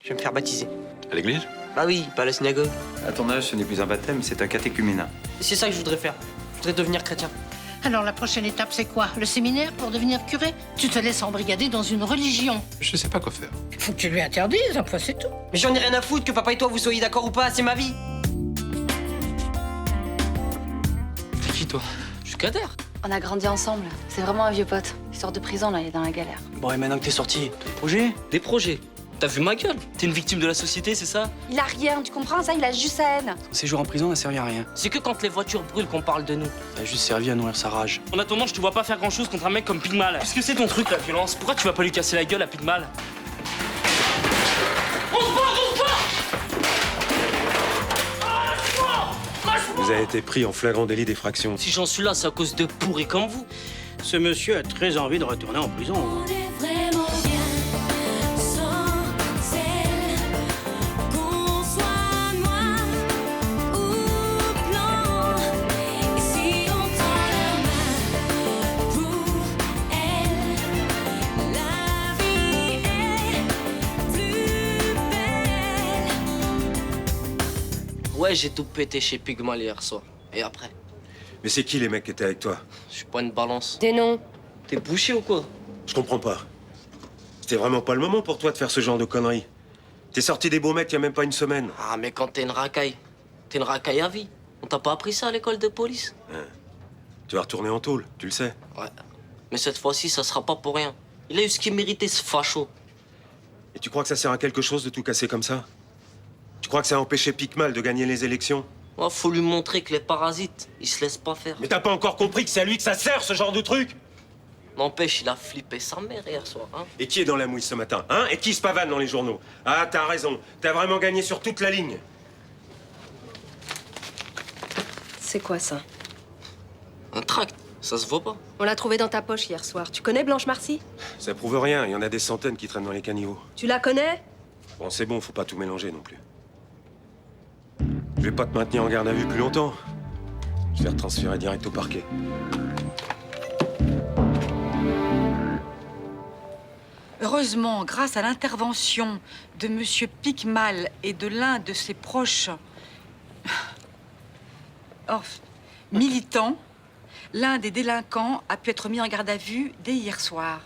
Je vais me faire baptiser. À l'église? Bah oui, pas à la synagogue. À ton âge, ce n'est plus un baptême, c'est un catéchuménat. C'est ça que je voudrais faire. Je voudrais devenir chrétien. Alors la prochaine étape, c'est quoi? Le séminaire pour devenir curé? Tu te laisses embrigader dans une religion. Je sais pas quoi faire. Faut que tu lui interdises, un fois c'est tout. Mais j'en ai rien à foutre que papa et toi vous soyez d'accord ou pas, c'est ma vie. T'es qui, toi? Je suis Kader. On a grandi ensemble. C'est vraiment un vieux pote. Il sort de prison, là, il est dans la galère. Bon, et maintenant que t'es sorti, t'as des projets? Des projets? T'as vu ma gueule? T'es une victime de la société, c'est ça? Il a rien, tu comprends ça? Il a juste sa haine. Son séjour en prison n'a servi à rien. C'est que quand les voitures brûlent qu'on parle de nous. Ça a juste servi à nourrir sa rage. En attendant, je te vois pas faire grand chose contre un mec comme Pigmal. Qu'est-ce que c'est ton truc, la violence? Pourquoi tu vas pas lui casser la gueule à Pigmal? Vous avez été pris en flagrant délit d'effraction. Si j'en suis là, c'est à cause de pourris comme vous. Ce monsieur a très envie de retourner en prison. Ouais, j'ai tout pété chez Pigmal hier soir. Et après? Mais c'est qui les mecs qui étaient avec toi? Je suis pas une balance. Des noms. T'es bouché ou quoi? Je comprends pas. C'était vraiment pas le moment pour toi de faire ce genre de conneries. T'es sorti des beaux mecs il y a même pas une semaine. Ah, mais quand t'es une racaille à vie. On t'a pas appris ça à l'école de police? Tu vas retourner en tôle, tu le sais. Ouais. Mais cette fois-ci, ça sera pas pour rien. Il a eu ce qu'il méritait, ce facho. Et tu crois que ça sert à quelque chose de tout casser comme ça? Tu crois que ça a empêché Picmal de gagner les élections? Ouais, faut lui montrer que les parasites, ils se laissent pas faire. Mais t'as pas encore compris que c'est à lui que ça sert, ce genre de truc? N'empêche, il a flippé sa mère hier soir, hein. Et qui est dans la mouille ce matin, hein? Et qui se pavane dans les journaux? Ah, t'as raison. T'as vraiment gagné sur toute la ligne. C'est quoi ça? Un tract, ça se voit pas. On l'a trouvé dans ta poche hier soir. Tu connais Blanche Marcy? Ça prouve rien, il y en a des centaines qui traînent dans les caniveaux. Tu la connais? Bon, c'est bon, faut pas tout mélanger non plus. Je vais pas te maintenir en garde à vue plus longtemps. Je vais te transférer direct au parquet. Heureusement, grâce à l'intervention de Monsieur Picmal et de l'un de ses proches militants, l'un des délinquants a pu être mis en garde à vue dès hier soir.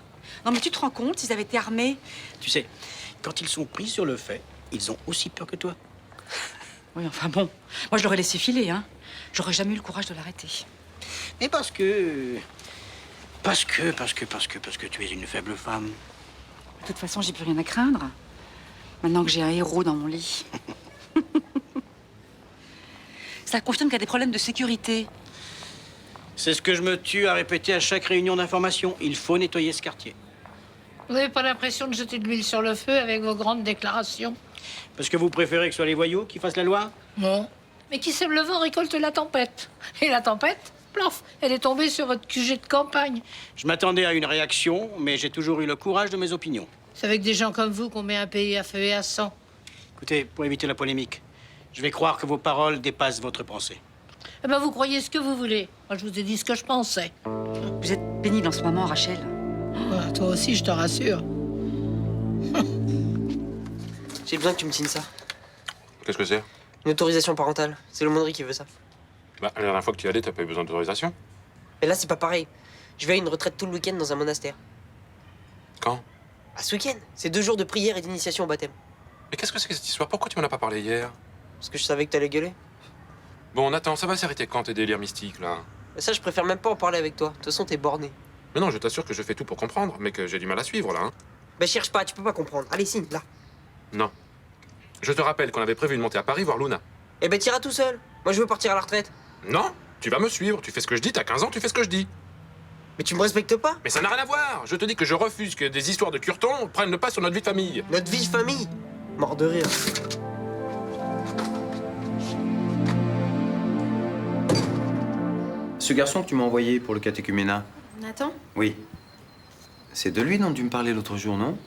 Non mais tu te rends compte, s'ils avaient été armés? Tu sais, quand ils sont pris sur le fait, ils ont aussi peur que toi. Oui, enfin bon, moi je l'aurais laissé filer, hein. J'aurais jamais eu le courage de l'arrêter. Mais parce que tu es une faible femme. De toute façon, j'ai plus rien à craindre. Maintenant que j'ai un héros dans mon lit. Ça confirme qu'il y a des problèmes de sécurité. C'est ce que je me tue à répéter à chaque réunion d'information. Il faut nettoyer ce quartier. Vous n'avez pas l'impression de jeter de l'huile sur le feu avec vos grandes déclarations? Parce que vous préférez que ce soit les voyous qui fassent la loi? Non. Mais qui sème le vent récolte la tempête. Et la tempête, plof, elle est tombée sur votre QG de campagne. Je m'attendais à une réaction, mais j'ai toujours eu le courage de mes opinions. C'est avec des gens comme vous qu'on met un pays à feu et à sang. Écoutez, pour éviter la polémique, je vais croire que vos paroles dépassent votre pensée. Eh ben, vous croyez ce que vous voulez. Moi, je vous ai dit ce que je pensais. Vous êtes pénible en ce moment, Rachel. Ouais, toi aussi, je te rassure. J'ai besoin que tu me signes ça. Qu'est-ce que c'est? Une autorisation parentale. C'est le Mondry qui veut ça. Bah, la dernière fois que tu y allais, t'as pas eu besoin d'autorisation. Et là, c'est pas pareil. Je vais à une retraite tout le week-end dans un monastère. Quand? Ah, ce week-end, c'est 2 jours de prière et d'initiation au baptême. Mais qu'est-ce que c'est que cette histoire? Pourquoi tu m'en as pas parlé hier? Parce que je savais que t'allais gueuler. Bon, Nathan, ça va s'arrêter quand tes délires mystiques, là? Mais ça, je préfère même pas en parler avec toi. De toute façon, t'es borné. Mais non, je t'assure que je fais tout pour comprendre, mais que j'ai du mal à suivre, là, hein. Bah, cherche pas, tu peux pas comprendre. Allez, signe, là. Non. Je te rappelle qu'on avait prévu de monter à Paris voir Luna. Eh ben, t'iras tout seul. Moi, je veux partir à la retraite. Non, tu vas me suivre, tu fais ce que je dis, t'as 15 ans, tu fais ce que je dis. Mais tu me respectes pas? Mais ça n'a rien à voir. Je te dis que je refuse que des histoires de curton prennent le pas sur notre vie de famille. Notre vie de famille? Mort de rire. Ce garçon que tu m'as envoyé pour le catéchuménat. Nathan? Oui. C'est de lui dont tu me parlais l'autre jour, non?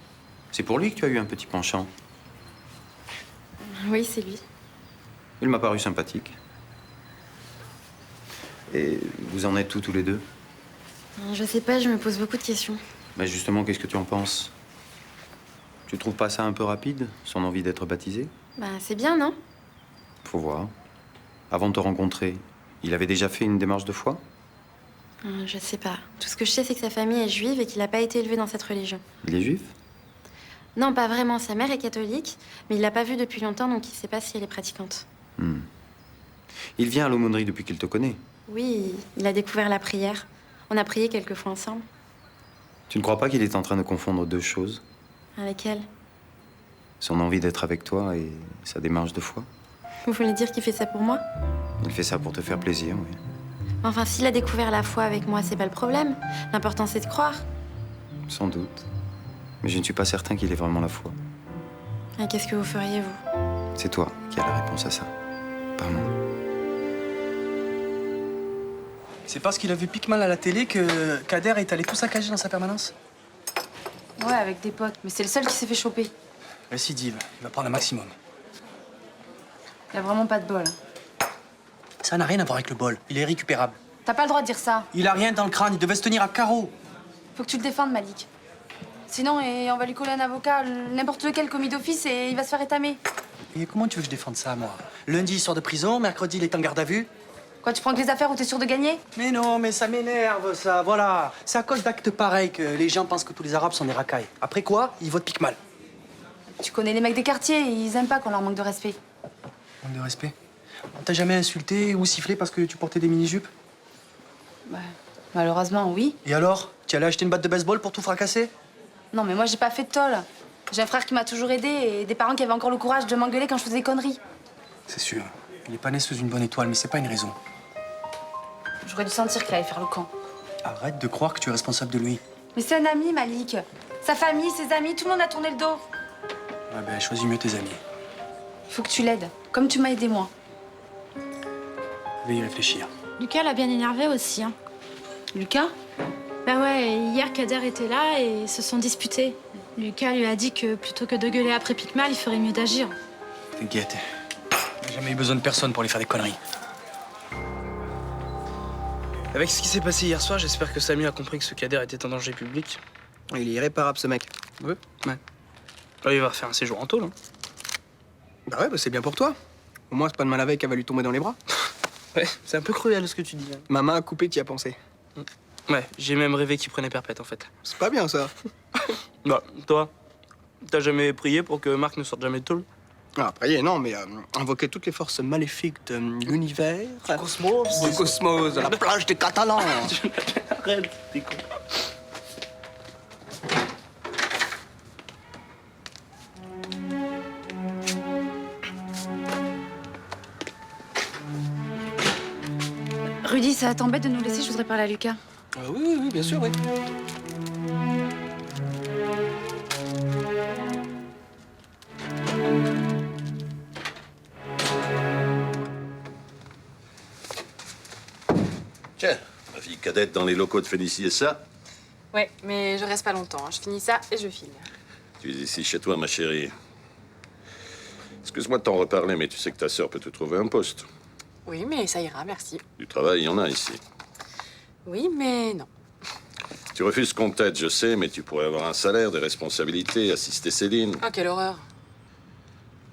C'est pour lui que tu as eu un petit penchant. Oui, c'est lui. Il m'a paru sympathique. Et vous en êtes où tous les deux? Je sais pas, je me pose beaucoup de questions. Bah justement, qu'est-ce que tu en penses? Tu trouves pas ça un peu rapide, son envie d'être baptisé? Bah, c'est bien, non? Faut voir. Avant de te rencontrer, il avait déjà fait une démarche de foi? Je sais pas. Tout ce que je sais, c'est que sa famille est juive et qu'il n'a pas été élevé dans cette religion. Il est juif? Non, pas vraiment. Sa mère est catholique, mais il l'a pas vue depuis longtemps, donc il sait pas si elle est pratiquante. Il vient à l'aumônerie depuis qu'il te connaît. Oui, il a découvert la prière. On a prié quelques fois ensemble. Tu ne crois pas qu'il est en train de confondre deux choses? Avec elle. Son envie d'être avec toi et sa démarche de foi? Vous voulez dire qu'il fait ça pour moi? Il fait ça pour te faire plaisir, oui. Enfin, s'il a découvert la foi avec moi, c'est pas le problème. L'important, c'est de croire. Sans doute. Mais je ne suis pas certain qu'il ait vraiment la foi. Et qu'est-ce que vous feriez, vous? C'est toi qui as la réponse à ça. Pas moi. C'est parce qu'il a vu Picmal à la télé que Kader est allé tout saccager dans sa permanence? Ouais, avec des potes. Mais c'est le seul qui s'est fait choper. Récidive, il va prendre un maximum. Il a vraiment pas de bol. Ça n'a rien à voir avec le bol, il est récupérable. T'as pas le droit de dire ça. Il a rien dans le crâne, il devait se tenir à carreau. Faut que tu le défendes, Malik. Sinon, on va lui coller un avocat, n'importe lequel commis d'office, et il va se faire étamer. Et comment tu veux que je défende ça, moi? Lundi, il sort de prison, mercredi, il est en garde à vue. Quoi, tu prends que les affaires où t'es sûr de gagner? Mais non, mais ça m'énerve, ça, voilà. C'est à cause d'actes pareils que les gens pensent que tous les Arabes sont des racailles. Après quoi, ils votent Picmal. Tu connais les mecs des quartiers, ils aiment pas qu'on leur manque de respect. Manque de respect. On t'a jamais insulté ou sifflé parce que tu portais des mini-jupes? Bah, malheureusement, oui. Et alors? Tu allais acheter une batte de baseball pour tout fracasser? Non, mais moi, j'ai pas fait de tôle. J'ai un frère qui m'a toujours aidé et des parents qui avaient encore le courage de m'engueuler quand je faisais des conneries. C'est sûr. Il est pas né sous une bonne étoile, mais c'est pas une raison. J'aurais dû sentir qu'il allait faire le camp. Arrête de croire que tu es responsable de lui. Mais c'est un ami, Malik. Sa famille, ses amis, tout le monde a tourné le dos. Ouais, ben, choisis mieux tes amis. Il faut que tu l'aides, comme tu m'as aidé moi. Je vais y réfléchir. Lucas l'a bien énervé aussi. Hein. Lucas? Bah ouais, hier Kader était là et ils se sont disputés. Lucas lui a dit que plutôt que de gueuler après Picmal, il ferait mieux d'agir. T'inquiète. J'ai jamais eu besoin de personne pour lui faire des conneries. Avec ce qui s'est passé hier soir, j'espère que Samy a compris que ce Kader était un danger public. Il est irréparable, ce mec. Ouais. Là, il va refaire un séjour en tôle. Hein. Bah ouais, bah c'est bien pour toi. Au moins, c'est pas de mal avec qu'elle va lui tomber dans les bras. Ouais, c'est un peu cruel ce que tu dis. Hein. Ma main a coupé, t'y as pensé. Ouais, j'ai même rêvé qu'il prenait perpète en fait. C'est pas bien, ça. Bah, toi, t'as jamais prié pour que Marc ne sorte jamais de tôle? Ah, prier, non, mais invoquer toutes les forces maléfiques de l'univers. Du cosmos. Du cosmos, de la plage des Catalans. Arrête, t'es con. Rudy, ça t'embête de nous laisser? Je voudrais parler à Lucas. Oui, bien sûr, oui. Tiens, ma fille cadette dans les locaux de Félicie et ça. Ouais, mais je reste pas longtemps. Hein. Je finis ça et je file. Tu es ici chez toi, ma chérie. Excuse-moi de t'en reparler, mais tu sais que ta sœur peut te trouver un poste. Oui, mais ça ira, merci. Du travail, il y en a ici. Oui, mais non. Tu refuses qu'on t'aide, je sais, mais tu pourrais avoir un salaire, des responsabilités, assister Céline. Oh, quelle horreur.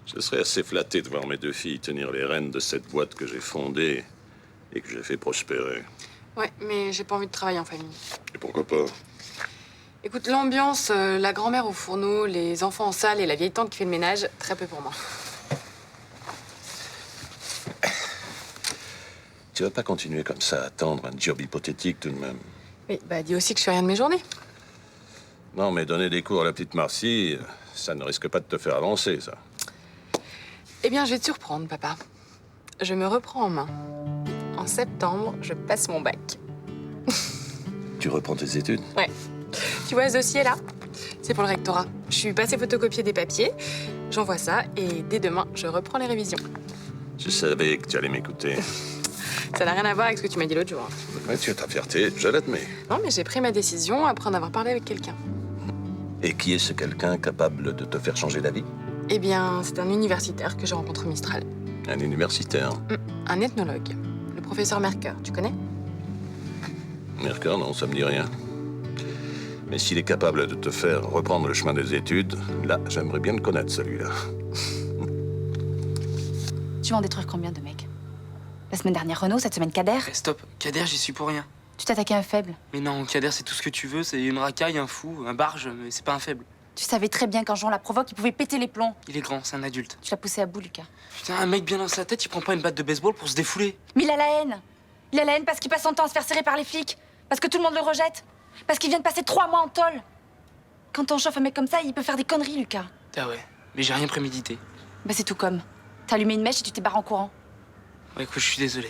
Je serais assez flatté de voir mes deux filles tenir les rênes de cette boîte que j'ai fondée et que j'ai fait prospérer. Ouais, mais j'ai pas envie de travailler en famille. Et pourquoi pas? Écoute, l'ambiance, la grand-mère au fourneau, les enfants en salle et la vieille tante qui fait le ménage, très peu pour moi. Tu vas pas continuer comme ça à attendre un job hypothétique tout de même. Oui, bah dis aussi que je fais rien de mes journées. Non, mais donner des cours à la petite Marcie, ça ne risque pas de te faire avancer, ça. Eh bien, je vais te surprendre, papa. Je me reprends en main. En septembre, je passe mon bac. Tu reprends tes études? Ouais. Tu vois ce dossier-là? C'est pour le rectorat. Je suis passée photocopier des papiers, j'envoie ça, et dès demain, je reprends les révisions. Je savais que tu allais m'écouter. Ça n'a rien à voir avec ce que tu m'as dit l'autre jour. Ouais, tu as ta fierté, je l'admets. Non, mais j'ai pris ma décision après en avoir parlé avec quelqu'un. Et qui est ce quelqu'un capable de te faire changer d'avis? Eh bien, c'est un universitaire que j'ai rencontré au Mistral. Un universitaire? Un ethnologue. Le professeur Merker, tu connais? Merker, non, ça me dit rien. Mais s'il est capable de te faire reprendre le chemin des études, là, j'aimerais bien le connaître, celui-là. Tu vas en détruire combien de mecs? La semaine dernière, Renaud, cette semaine, Kader. Eh, stop, Kader, j'y suis pour rien. Tu t'attaquais à un faible. Mais non, Kader, c'est tout ce que tu veux, c'est une racaille, un fou, un barge, mais c'est pas un faible. Tu savais très bien qu'en jouant la provoque, il pouvait péter les plombs. Il est grand, c'est un adulte. Tu l'as poussé à bout, Lucas. Putain, un mec bien dans sa tête, il prend pas une batte de baseball pour se défouler. Mais il a la haine. Il a la haine parce qu'il passe son temps à se faire serrer par les flics. Parce que tout le monde le rejette. Parce qu'il vient de passer 3 mois en tôle. Quand on chauffe un mec comme ça, il peut faire des conneries, Lucas. Ah ouais, mais j'ai rien prémédité. Bah c'est tout comme. T'as allumé une mèche et tu t'es barré en courant. Ouais, écoute, je suis désolé.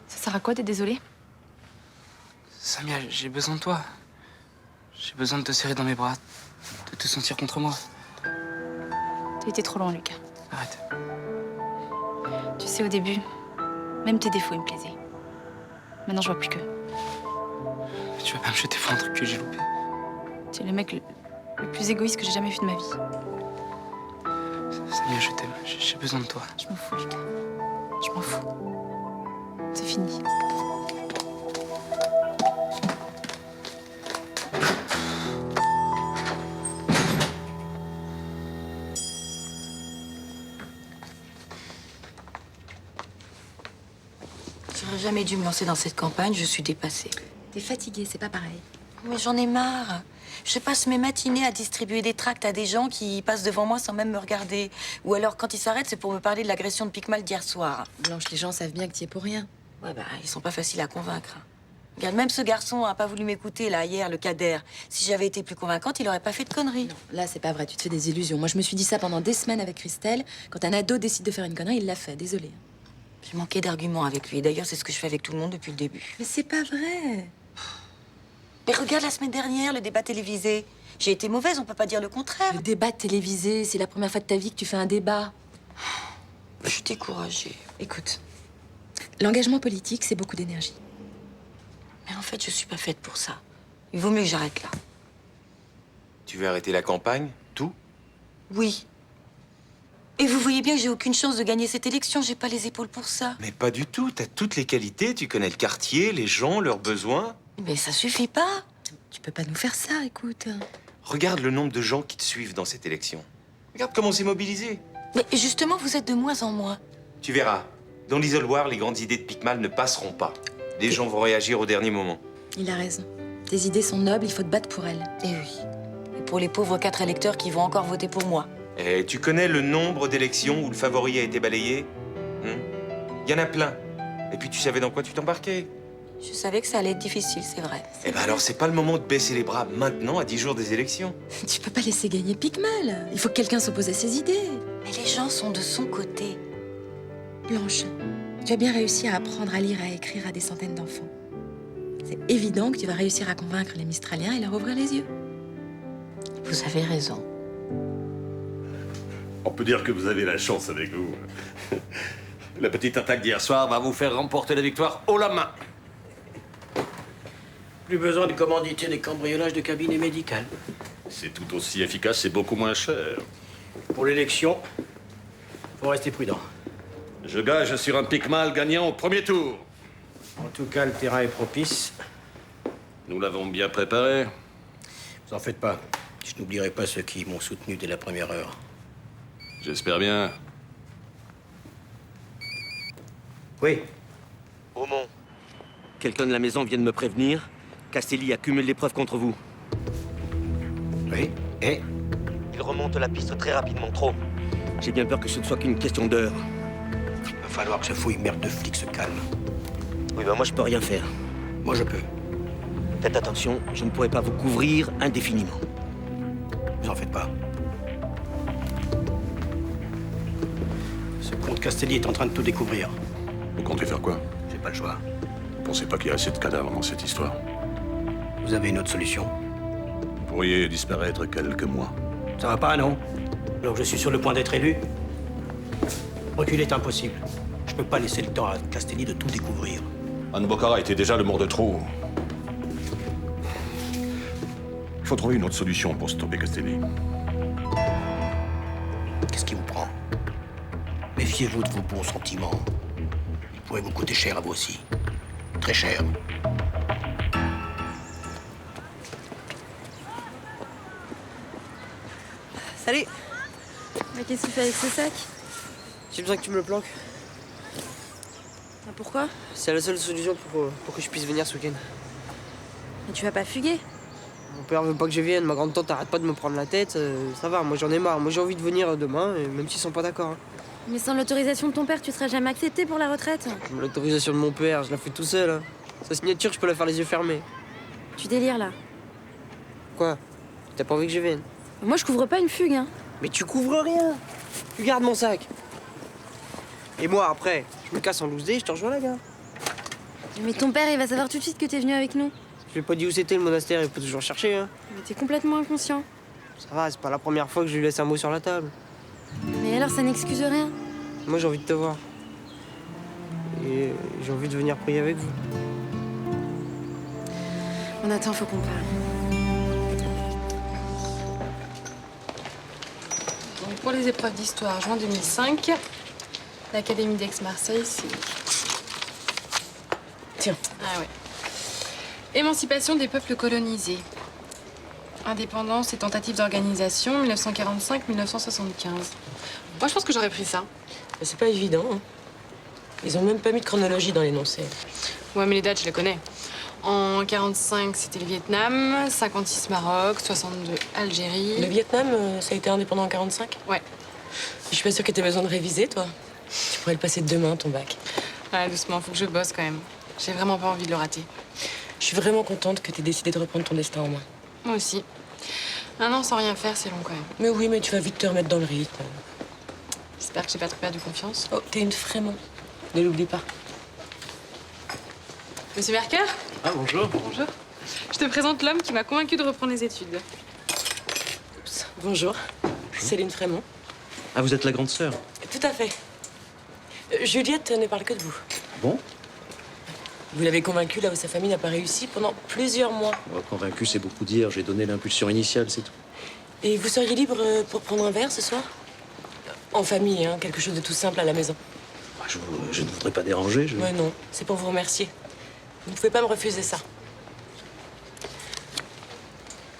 Ça sert à quoi, t'es désolé? Samia, j'ai besoin de toi. J'ai besoin de te serrer dans mes bras, de te sentir contre moi. T'as été trop loin, Lucas. Arrête. Tu sais, au début, même tes défauts, ils me plaisaient. Maintenant, je vois plus que. Tu vas pas me jeter pour un truc que j'ai loupé. Tu es le mec le plus égoïste que j'ai jamais vu de ma vie. Samia, je t'aime. J'ai besoin de toi. Je m'en fous, Lucas. Je m'en fous. C'est fini. J'aurais jamais dû me lancer dans cette campagne, je suis dépassée. T'es fatiguée, c'est pas pareil. Mais j'en ai marre. Je passe mes matinées à distribuer des tracts à des gens qui passent devant moi sans même me regarder. Ou alors, quand ils s'arrêtent, c'est pour me parler de l'agression de Picmal d'hier soir. Blanche, les gens savent bien que t'y es pour rien. Ouais, bah, ils sont pas faciles à convaincre. Regarde, même ce garçon a pas voulu m'écouter, là, hier, le Kader. Si j'avais été plus convaincante, il aurait pas fait de conneries. Non, là, c'est pas vrai, tu te fais des illusions. Moi, je me suis dit ça pendant des semaines avec Christelle. Quand un ado décide de faire une connerie, il l'a fait, désolée. J'ai manqué d'arguments avec lui. D'ailleurs, c'est ce que je fais avec tout le monde depuis le début. Mais c'est pas vrai. Mais regarde la semaine dernière, le débat télévisé. J'ai été mauvaise, on peut pas dire le contraire. Le débat télévisé, c'est la première fois de ta vie que tu fais un débat. Je suis découragée. Écoute, l'engagement politique, c'est beaucoup d'énergie. Mais en fait, je suis pas faite pour ça. Il vaut mieux que j'arrête là. Tu veux arrêter la campagne? Tout? Oui. Et vous voyez bien que j'ai aucune chance de gagner cette élection. J'ai pas les épaules pour ça. Mais pas du tout. T'as toutes les qualités. Tu connais le quartier, les gens, leurs besoins. Mais ça suffit pas. Tu peux pas nous faire ça, écoute. Regarde le nombre de gens qui te suivent dans cette élection. Regarde comment c'est mobilisé. Mais justement, vous êtes de moins en moins. Tu verras. Dans l'isoloir, les grandes idées de Picmal ne passeront pas. Les gens vont réagir au dernier moment. Il a raison. Tes idées sont nobles, il faut te battre pour elles. Eh oui. Et pour les pauvres 4 électeurs qui vont encore voter pour moi. Et tu connais le nombre d'élections où le favori a été balayé? Il y en a plein. Et puis tu savais dans quoi tu t'embarquais. Je savais que ça allait être difficile, c'est vrai. Eh ben alors, c'est pas le moment de baisser les bras maintenant, à 10 jours des élections. Tu peux pas laisser gagner Picmal. Il faut que quelqu'un s'oppose à ses idées. Mais les gens sont de son côté. Blanche, tu as bien réussi à apprendre à lire et à écrire à des centaines d'enfants. C'est évident que tu vas réussir à convaincre les Mistraliens et leur ouvrir les yeux. Vous avez raison. On peut dire que vous avez la chance avec vous. La petite attaque d'hier soir va vous faire remporter la victoire haut la main. Plus besoin de commanditer des cambriolages de cabinet médical. C'est tout aussi efficace et beaucoup moins cher. Pour l'élection, faut rester prudent. Je gage sur un Picmal gagnant au premier tour. En tout cas, le terrain est propice. Nous l'avons bien préparé. Vous en faites pas. Je n'oublierai pas ceux qui m'ont soutenu dès la première heure. J'espère bien. Oui. Aumont. Quelqu'un de la maison vient de me prévenir. Castelli accumule des preuves contre vous. Oui. Et? Il remonte la piste très rapidement, trop. J'ai bien peur que ce ne soit qu'une question d'heure. Il va falloir que ce fouille merde de flic se calme. Oui, ben moi je peux rien faire. Moi je peux. Faites attention, je ne pourrai pas vous couvrir indéfiniment. Vous en faites pas. Ce comte Castelli est en train de tout découvrir. Vous comptez faire quoi? J'ai pas le choix. Vous pensez pas qu'il y a assez de cadavres dans cette histoire? Vous avez une autre solution? Vous pourriez disparaître quelques mois. Ça va pas, non? Alors je suis sur le point d'être élu. Reculer est impossible. Je peux pas laisser le temps à Castelli de tout découvrir. Anne Bocara était déjà le mort de trop. Il faut trouver une autre solution pour stopper Castelli. Qu'est-ce qui vous prend? Méfiez-vous de vos bons sentiments. Ils pourraient vous coûter cher à vous aussi. Très cher. Salut. Mais qu'est-ce que tu fais avec ce sac? J'ai besoin que tu me le planques. Pourquoi? C'est la seule solution pour que je puisse venir ce week-end. Mais tu vas pas fuguer? Mon père veut pas que je vienne, ma grande tante arrête pas de me prendre la tête. Ça va, moi j'en ai marre. Moi j'ai envie de venir demain, même s'ils sont pas d'accord. Mais sans l'autorisation de ton père, tu seras jamais accepté pour la retraite. L'autorisation de mon père, je la fais tout seul. Hein. Sa signature, je peux la faire les yeux fermés. Tu délires là. Quoi? T'as pas envie que je vienne? Moi je couvre pas une fugue, hein. Mais tu couvres rien. Tu gardes mon sac. Et moi après, je me casse en loose day, je te rejoins la gare. Mais ton père, il va savoir tout de suite que t'es venu avec nous. Je lui ai pas dit où c'était le monastère, il peut toujours chercher. Hein. Mais t'es complètement inconscient. Ça va, c'est pas la première fois que je lui laisse un mot sur la table. Mais alors ça n'excuse rien. Moi j'ai envie de te voir. Et j'ai envie de venir prier avec vous. On attend, faut qu'on parle. Donc pour les épreuves d'histoire, juin 2005, l'Académie d'Aix-Marseille, c'est... Tiens. Ah ouais. Émancipation des peuples colonisés. Indépendance et tentatives d'organisation, 1945-1975. Moi, je pense que j'aurais pris ça. C'est pas évident. Hein. Ils ont même pas mis de chronologie dans l'énoncé. Ouais, mais les dates, je les connais. En 45, c'était le Vietnam, 56 Maroc, 62 Algérie. Le Vietnam, ça a été indépendant en 45? Ouais. Je suis pas sûre que t'aies besoin de réviser, toi. Tu pourrais le passer demain, ton bac. Ouais, doucement, faut que je bosse quand même. J'ai vraiment pas envie de le rater. Je suis vraiment contente que t'aies décidé de reprendre ton destin en main. Moi aussi. Un an sans rien faire, c'est long quand même. Mais oui, mais tu vas vite te remettre dans le rythme. J'espère que j'ai pas trop perdu confiance. Oh, t'es une Frémont. Ne l'oublie pas. Monsieur Merker? Ah, bonjour. Bonjour. Je te présente l'homme qui m'a convaincu de reprendre les études. Bonjour. Céline Frémont. Ah, vous êtes la grande sœur? Tout à fait. Juliette ne parle que de vous. Bon. Vous l'avez convaincue là où sa famille n'a pas réussi pendant plusieurs mois. Bon, convaincu, c'est beaucoup dire. J'ai donné l'impulsion initiale, c'est tout. Et vous seriez libre pour prendre un verre ce soir? En famille, hein, quelque chose de tout simple à la maison. Je ne voudrais pas déranger. Ouais, non, c'est pour vous remercier. Vous ne pouvez pas me refuser ça.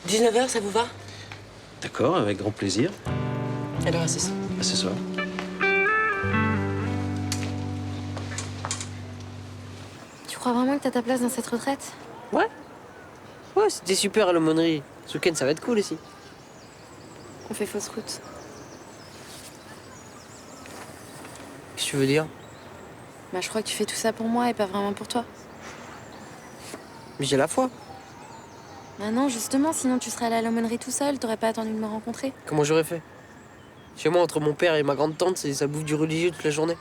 19h, ça vous va? D'accord, avec grand plaisir. Alors, à ce soir. À ce soir. Tu crois vraiment que t'as ta place dans cette retraite? Ouais. Ouais, c'était super à l'aumônerie. Ce week-end, ça va être cool ici. On fait fausse route. Qu'est-ce que tu veux dire? Bah je crois que tu fais tout ça pour moi et pas vraiment pour toi. Mais j'ai la foi. Bah non, justement, sinon tu serais allé à l'aumônerie tout seul, t'aurais pas attendu de me rencontrer. Comment j'aurais fait? Chez moi, entre mon père et ma grande tante, ça bouffe du religieux toute la journée.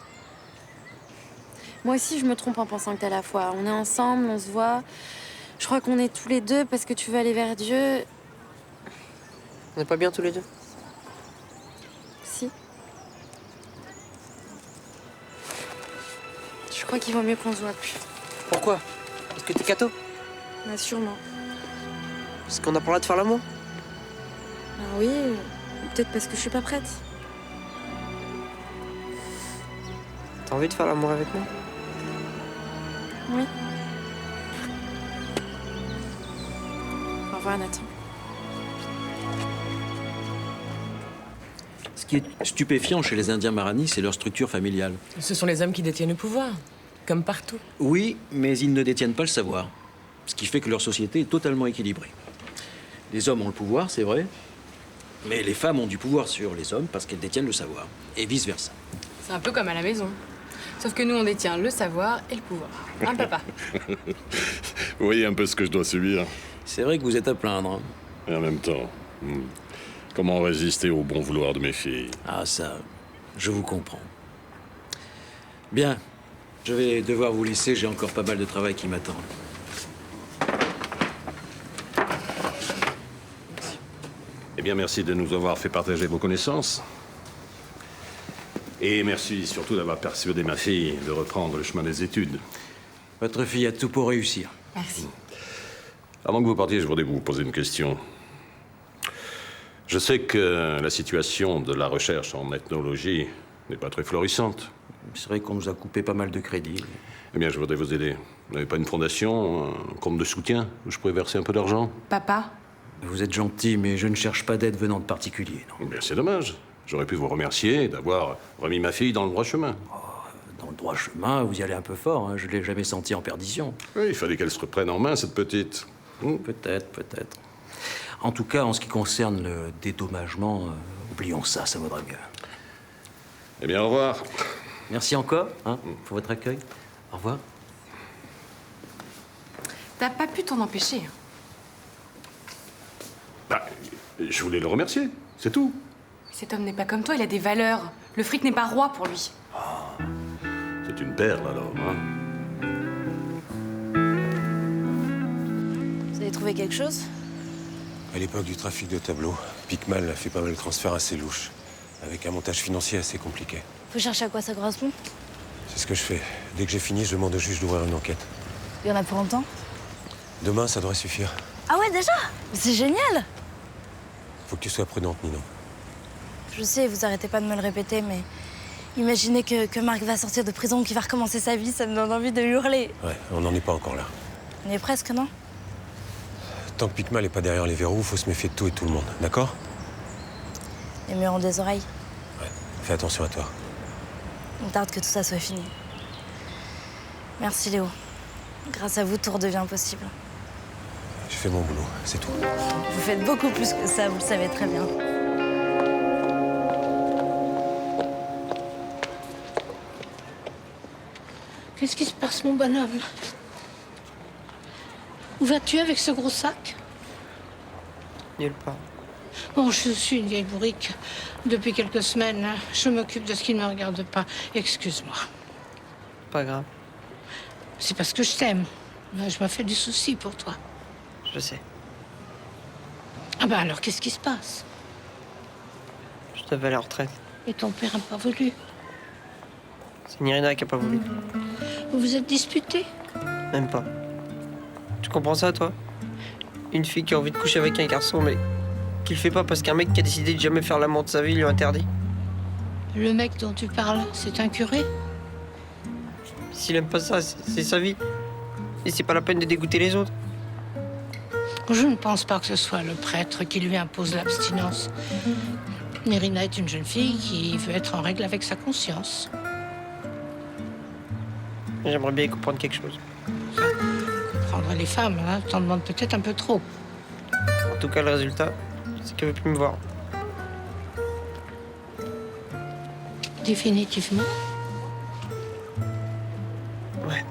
Moi aussi, je me trompe en pensant que t'as la foi. On est ensemble, on se voit. Je crois qu'on est tous les deux parce que tu veux aller vers Dieu. On n'est pas bien tous les deux? Si. Je crois qu'il vaut mieux qu'on se voit plus. Pourquoi? Parce que t'es catho? Bah sûrement. Parce qu'on a pas le droit de faire l'amour? Ah oui, peut-être parce que je suis pas prête. T'as envie de faire l'amour avec moi? Oui. Au revoir, Nathan. Ce qui est stupéfiant chez les Indiens Marani, c'est leur structure familiale. Ce sont les hommes qui détiennent le pouvoir, comme partout. Oui, mais ils ne détiennent pas le savoir. Ce qui fait que leur société est totalement équilibrée. Les hommes ont le pouvoir, c'est vrai, mais les femmes ont du pouvoir sur les hommes parce qu'elles détiennent le savoir, et vice-versa. C'est un peu comme à la maison. Sauf que nous, on détient le savoir et le pouvoir. Hein, papa? Vous voyez un peu ce que je dois subir. C'est vrai que vous êtes à plaindre. Hein. Et en même temps, comment résister au bon vouloir de mes filles? Ah ça, je vous comprends. Bien, je vais devoir vous laisser, j'ai encore pas mal de travail qui m'attend. Eh bien, merci de nous avoir fait partager vos connaissances. Et merci surtout d'avoir persuadé ma fille de reprendre le chemin des études. Votre fille a tout pour réussir. Merci. Avant que vous partiez, je voudrais vous poser une question. Je sais que la situation de la recherche en ethnologie n'est pas très florissante. C'est vrai qu'on nous a coupé pas mal de crédits. Eh bien, je voudrais vous aider. Vous n'avez pas une fondation, un compte de soutien où je pourrais verser un peu d'argent? Papa, Vous êtes gentil, mais je ne cherche pas d'aide venant de particuliers, non. Bien, c'est dommage. J'aurais pu vous remercier d'avoir remis ma fille dans le droit chemin. Dans le droit chemin, vous y allez un peu fort, hein. Je l'ai jamais sentie en perdition. Oui, il fallait qu'elle se reprenne en main, cette petite. Peut-être, peut-être. En tout cas, en ce qui concerne le dédommagement, oublions ça, ça vaudrait mieux. Eh bien, au revoir. Merci encore, hein, pour votre accueil. Au revoir. T'as pas pu t'en empêcher. Bah, je voulais le remercier, c'est tout. Cet homme n'est pas comme toi, il a des valeurs. Le fric n'est pas roi pour lui. C'est une perle, alors, hein. Vous avez trouvé quelque chose? À l'époque du trafic de tableaux, Picmal a fait pas mal de transferts assez louches, avec un montage financier assez compliqué. Vous cherchez à quoi ça correspond? C'est ce que je fais. Dès que j'ai fini, je demande au juge d'ouvrir une enquête. Il y en a pour longtemps? Demain, ça devrait suffire. Ah ouais, déjà? C'est génial! Faut que tu sois prudente, Ninon. Je sais, vous arrêtez pas de me le répéter, mais imaginez que Marc va sortir de prison, qu'il va recommencer sa vie, ça me donne envie de hurler. Ouais, on n'en est pas encore là. On y est presque, non? Tant que Picmal est pas derrière les verrous, faut se méfier de tout et tout le monde, d'accord? Les murs ont des oreilles. Fais attention à toi. On tarde que tout ça soit fini. Merci Léo. Grâce à vous, tout redevient possible. J'ai fait mon boulot, c'est tout. Vous faites beaucoup plus que ça, vous le savez très bien. Qu'est-ce qui se passe, mon bonhomme? Où vas-tu avec ce gros sac? Nulle part. Bon, je suis une vieille bourrique. Depuis quelques semaines, hein, je m'occupe de ce qui ne me regarde pas. Excuse-moi. Pas grave. C'est parce que je t'aime. Je me fais du souci pour toi. Je sais. Ah ben alors, qu'est-ce qui se passe? Je devais aller à la retraite. Et ton père n'a pas voulu? C'est Nirina qui a pas voulu. Vous vous êtes disputés? Même pas. Tu comprends ça, toi? Une fille qui a envie de coucher avec un garçon, mais qui le fait pas parce qu'un mec qui a décidé de jamais faire l'amour de sa vie lui interdit. Le mec dont tu parles, c'est un curé? S'il aime pas ça, c'est sa vie. Et c'est pas la peine de dégoûter les autres. Je ne pense pas que ce soit le prêtre qui lui impose l'abstinence. Nirina est une jeune fille qui veut être en règle avec sa conscience. J'aimerais bien comprendre quelque chose. Comprendre les femmes, hein, t'en demandes peut-être un peu trop. En tout cas, le résultat, c'est qu'elle veut plus me voir. Définitivement? Ouais.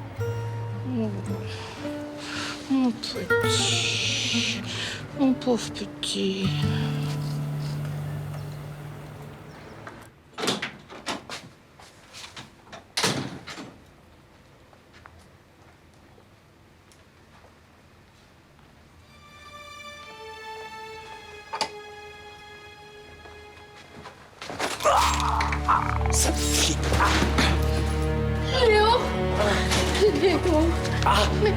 Oh, mon petit. Mon pauvre petit. Léo, Léo, mais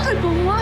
réponds-moi.